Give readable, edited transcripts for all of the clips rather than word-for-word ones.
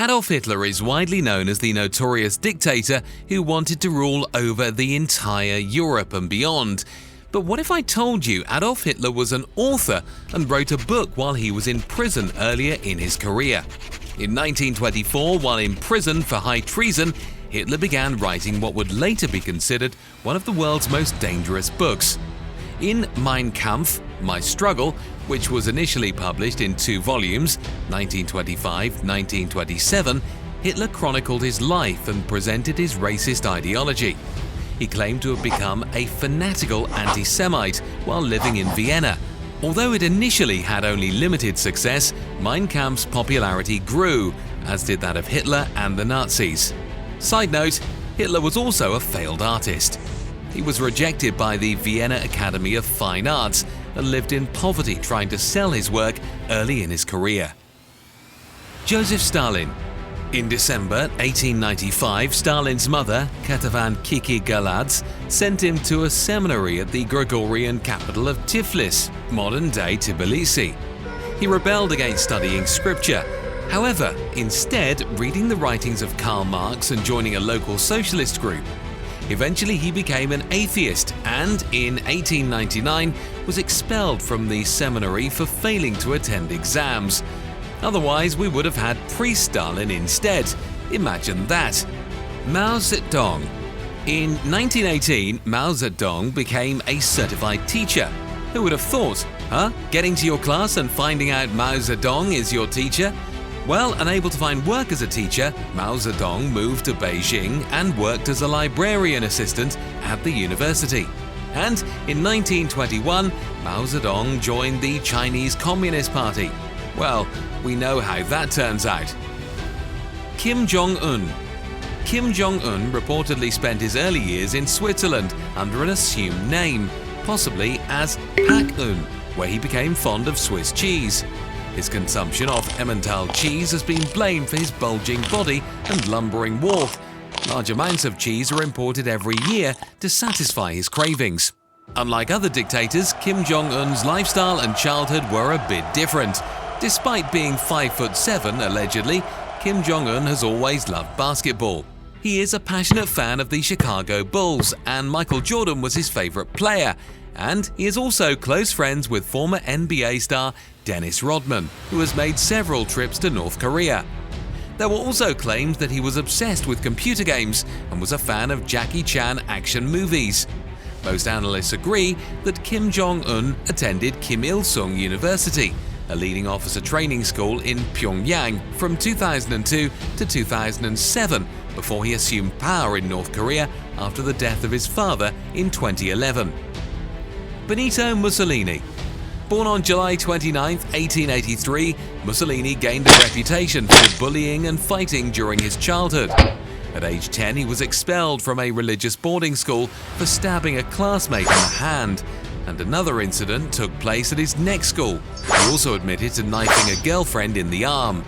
Adolf Hitler is widely known as the notorious dictator who wanted to rule over the entire Europe and beyond. But what if I told you Adolf Hitler was an author and wrote a book while he was in prison earlier in his career? In 1924, while in prison for high treason, Hitler began writing what would later be considered one of the world's most dangerous books. In Mein Kampf, My Struggle, which was initially published in 2 volumes, 1925-1927, Hitler chronicled his life and presented his racist ideology. He claimed to have become a fanatical anti-Semite while living in Vienna. Although it initially had only limited success, Mein Kampf's popularity grew, as did that of Hitler and the Nazis. Side note, Hitler was also a failed artist. He was rejected by the Vienna Academy of Fine Arts and lived in poverty trying to sell his work early in his career. Joseph Stalin. In December 1895, Stalin's mother, Katavan Kiki Galadze, sent him to a seminary at the Gregorian capital of Tiflis, modern-day Tbilisi. He rebelled against studying scripture. However, instead reading the writings of Karl Marx and joining a local socialist group. Eventually he became an atheist and, in 1899, was expelled from the seminary for failing to attend exams. Otherwise, we would have had pre-Stalin instead. Imagine that. Mao Zedong. In 1918, Mao Zedong became a certified teacher. Who would have thought, huh? Getting to your class and finding out Mao Zedong is your teacher? Well, unable to find work as a teacher, Mao Zedong moved to Beijing and worked as a librarian assistant at the university. And in 1921, Mao Zedong joined the Chinese Communist Party. Well, we know how that turns out. Jong Un. Jong Un reportedly spent his early years in Switzerland under an assumed name, possibly as Pak-un, where he became fond of Swiss cheese. His consumption of Emmental cheese has been blamed for his bulging body and lumbering walk. Large amounts of cheese are imported every year to satisfy his cravings. Unlike other dictators, Jong Un's lifestyle and childhood were a bit different. Despite being 5'7", allegedly, Jong Un has always loved basketball. He is a passionate fan of the Chicago Bulls, and Michael Jordan was his favorite player. And he is also close friends with former NBA star Dennis Rodman, who has made several trips to North Korea. There were also claims that he was obsessed with computer games and was a fan of Jackie Chan action movies. Most analysts agree that Jong Un attended Kim Il-sung University, a leading officer training school in Pyongyang from 2002 to 2007, before he assumed power in North Korea after the death of his father in 2011. Benito Mussolini. Born on July 29, 1883, Mussolini gained a reputation for bullying and fighting during his childhood. At age 10, he was expelled from a religious boarding school for stabbing a classmate in the hand, and another incident took place at his next school. He also admitted to knifing a girlfriend in the arm.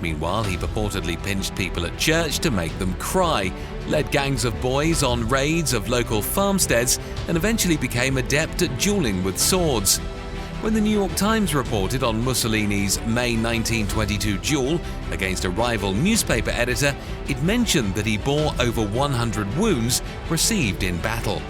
Meanwhile, he purportedly pinched people at church to make them cry, led gangs of boys on raids of local farmsteads, and eventually became adept at dueling with swords. When the New York Times reported on Mussolini's May 1922 duel against a rival newspaper editor, it mentioned that he bore over 100 wounds received in battle.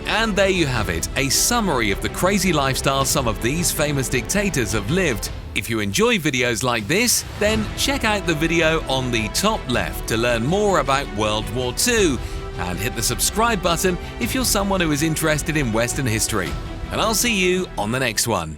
And there you have it, a summary of the crazy lifestyle some of these famous dictators have lived. If you enjoy videos like this, then check out the video on the top left to learn more about World War II, and hit the subscribe button if you're someone who is interested in Western history. And I'll see you on the next one.